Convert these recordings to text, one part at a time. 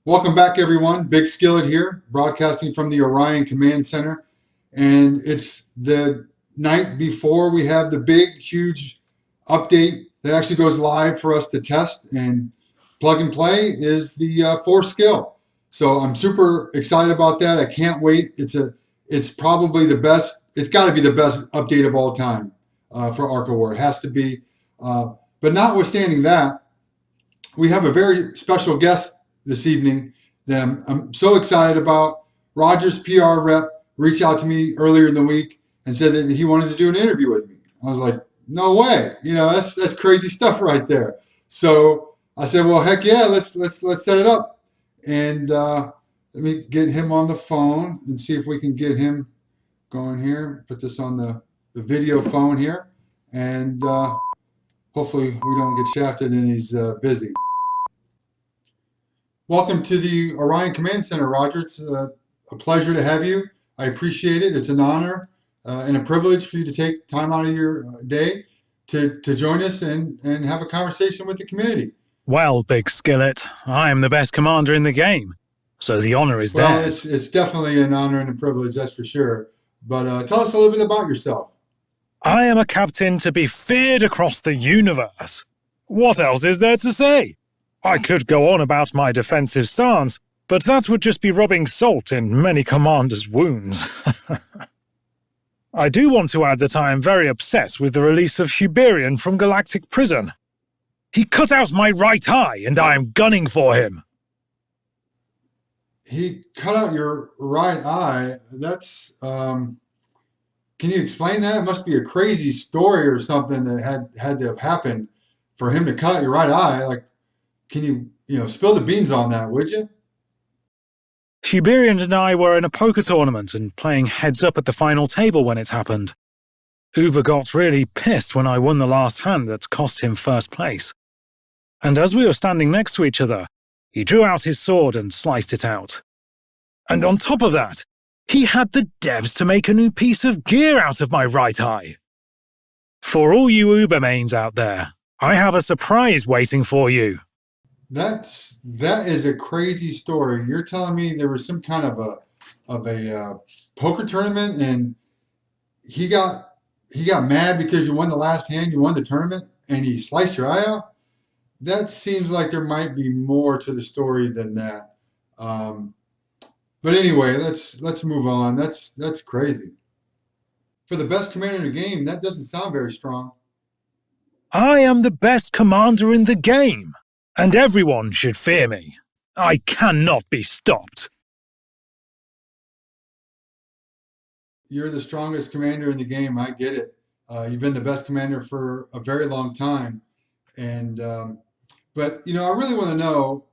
Welcome back, everyone. Big Skillet here, broadcasting from the Orion Command Center. And it's the night before we have the big, huge update that actually goes live for us to test and plug and play is the Force Skill. So I'm super excited about that. I can't wait. It's probably the best. It's got to be the best update of all time for Arca War. It has to be. But notwithstanding that, we have a very special guest this evening that I'm so excited about. Roger's PR rep reached out to me earlier in the week and said that he wanted to do an interview with me. I was like, no way. That's crazy stuff right there. So I said, well, heck yeah, let's set it up. And let me get him on the phone and see if we can get him going here. Put this on the video phone here. And hopefully we don't get shafted and he's busy. Welcome to the Orion Command Center, Roger. It's a pleasure to have you. I appreciate it. It's an honor and a privilege for you to take time out of your day to join us and have a conversation with the community. Well, Big Skillet, I am the best commander in the game, so the honor is Well, theirs. it's definitely an honor and a privilege, that's for sure. But tell us a little bit about yourself. I am a captain to be feared across the universe. What else is there to say? I could go on about my defensive stance, but that would just be rubbing salt in many commanders' wounds. I do want to add that I am very upset with the release of Huberian from Galactic Prison. He cut out my right eye, and I am gunning for him. He cut out your right eye. That's, can you explain that? It must be a crazy story or something that had to have happened for him to cut out your right eye. Like, can you spill the beans on that, would you? Huberian and I were in a poker tournament and playing heads up at the final table when it happened. Uber got really pissed when I won the last hand that cost him first place. And as we were standing next to each other, he drew out his sword and sliced it out. And on top of that, he had the devs to make a new piece of gear out of my right eye. For all you Uber mains out there, I have a surprise waiting for you. That is a crazy story. You're telling me there was some kind of a poker tournament and he got mad because you won the last hand, you won the tournament, and he sliced your eye out? That seems like there might be more to the story than that. But anyway, let's move on. That's crazy. For the best commander in the game, that doesn't sound very strong. I am the best commander in the game, and everyone should fear me. I cannot be stopped. You're the strongest commander in the game. I get it. You've been the best commander for a very long time. And but I really want to know.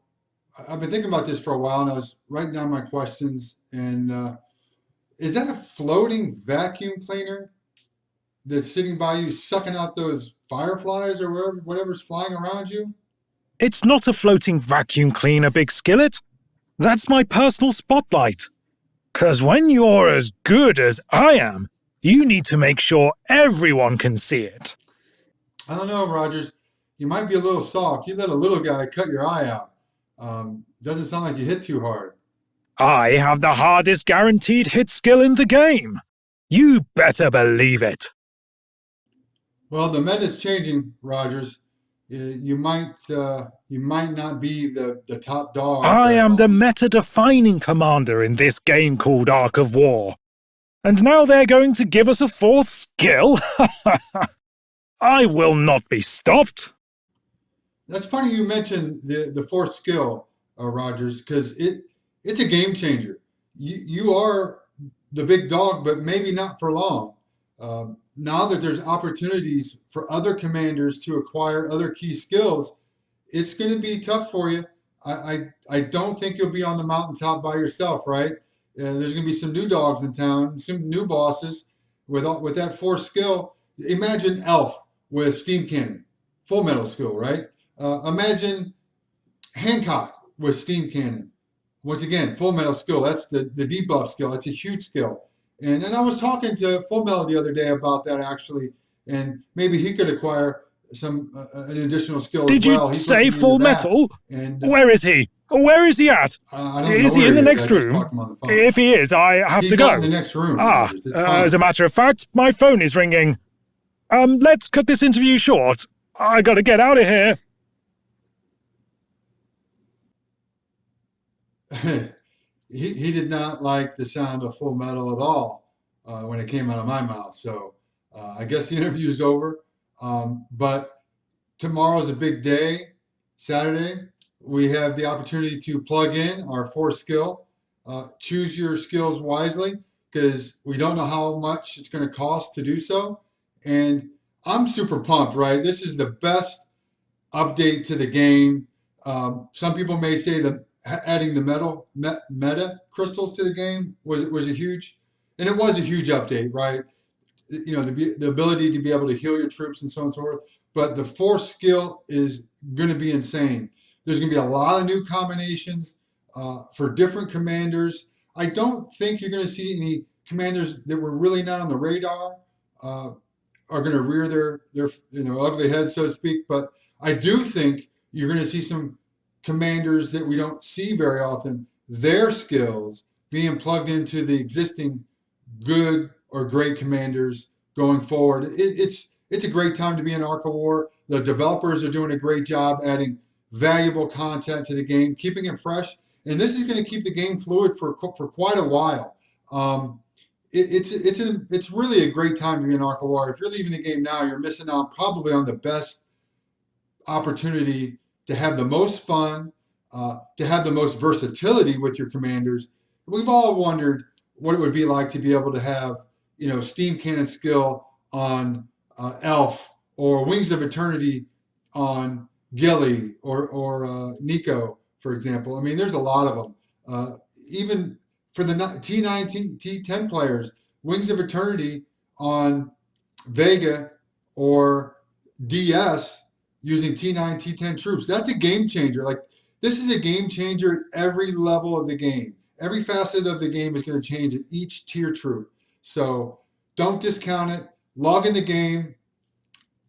I've been thinking about this for a while, and I was writing down my questions. And is that a floating vacuum cleaner that's sitting by you, sucking out those fireflies or whatever's flying around you? It's not a floating vacuum cleaner, Big Skillet. That's my personal spotlight. 'Cause when you're as good as I am, you need to make sure everyone can see it. I don't know, Rogers. You might be a little soft. You let a little guy cut your eye out. Doesn't sound like you hit too hard. I have the hardest guaranteed hit skill in the game. You better believe it. Well, the meta's changing, Rogers. You might not be the top dog. I am the meta-defining commander in this game called Arc of War. And now they're going to give us a fourth skill? I will not be stopped. That's funny you mentioned the fourth skill, Rogers, because it's a game changer. You are the big dog, but maybe not for long. Now that there's opportunities for other commanders to acquire other key skills, it's going to be tough for you. I don't think you'll be on the mountaintop by yourself, right? There's going to be some new dogs in town, some new bosses with that fourth skill. Imagine Elf with steam cannon, full metal skill, right? Imagine Hancock with steam cannon. Once again, full metal skill. That's the debuff skill. That's a huge skill. And I was talking to Full Metal the other day about that actually, and maybe he could acquire an additional skill as Did you well. He's say looking into Full that, Metal? and Where is he? Where is he at? I don't know Is he where in he the is. I next just room? talked to him on the phone. If he is, I have He's to not in the go. next room, Anders. It's fine. As a matter of fact, my phone is ringing. Let's cut this interview short. I gotta get out of here. He did not like the sound of Full Metal at all when it came out of my mouth. So I guess the interview's over. But tomorrow's a big day, Saturday. We have the opportunity to plug in our fourth skill. Choose your skills wisely because we don't know how much it's going to cost to do so. And I'm super pumped, right? This is the best update to the game. Some people may say that adding the meta crystals to the game was a huge, and it was a huge update, right? You know, the ability to be able to heal your troops and so on and so forth. But the fourth skill is going to be insane. There's going to be a lot of new combinations for different commanders. I don't think you're going to see any commanders that were really not on the radar uh, are going to rear their ugly head, so to speak. But I do think you're going to see some commanders that we don't see very often, their skills being plugged into the existing good or great commanders going forward. It's a great time to be in Arc of War. The developers are doing a great job adding valuable content to the game, keeping it fresh, and this is going to keep the game fluid for quite a while. It's really a great time to be in Arc of War. If you're leaving the game now, you're missing out probably on the best opportunity to have the most fun, to have the most versatility with your commanders. We've all wondered what it would be like to be able to have, steam cannon skill on Elf or Wings of Eternity on Gilly or Nico, for example. I mean, there's a lot of them. Even for the T9, T10 players, Wings of Eternity on Vega or DS using T9, T10 troops. That's a game changer. Like, this is a game changer at every level of the game. Every facet of the game is going to change at each tier troop. So don't discount it. Log in the game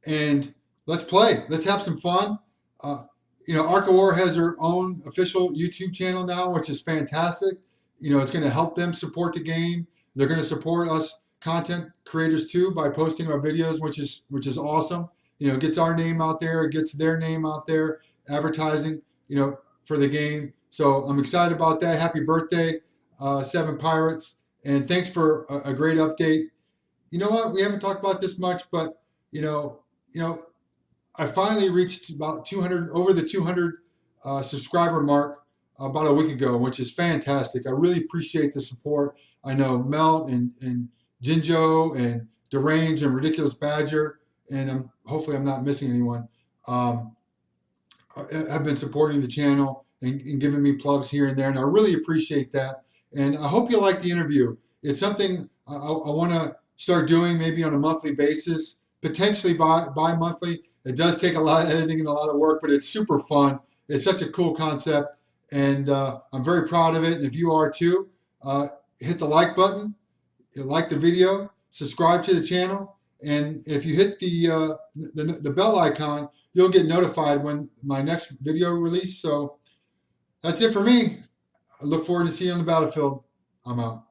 and let's play. Let's have some fun. Arc of War has their own official YouTube channel now, which is fantastic. It's going to help them support the game. They're going to support us content creators too by posting our videos, which is awesome. It gets our name out there, it gets their name out there, advertising, for the game. So I'm excited about that. Happy birthday, Seven Pirates, and thanks for a great update. You know what? We haven't talked about this much, but I finally reached about 200, over the 200 subscriber mark about a week ago, which is fantastic. I really appreciate the support. I know Mel and Jinjo and Derange and Ridiculous Badger, and hopefully I'm not missing anyone, have been supporting the channel and giving me plugs here and there, and I really appreciate that. And I hope you like the interview. It's something I want to start doing maybe on a monthly basis, potentially bi-monthly. It does take a lot of editing and a lot of work, but it's super fun. It's such a cool concept, and I'm very proud of it. And if you are too, hit the like button, like the video, subscribe to the channel, and if you hit the bell icon, you'll get notified when my next video release. So that's it for me. I look forward to seeing you on the battlefield. I'm out.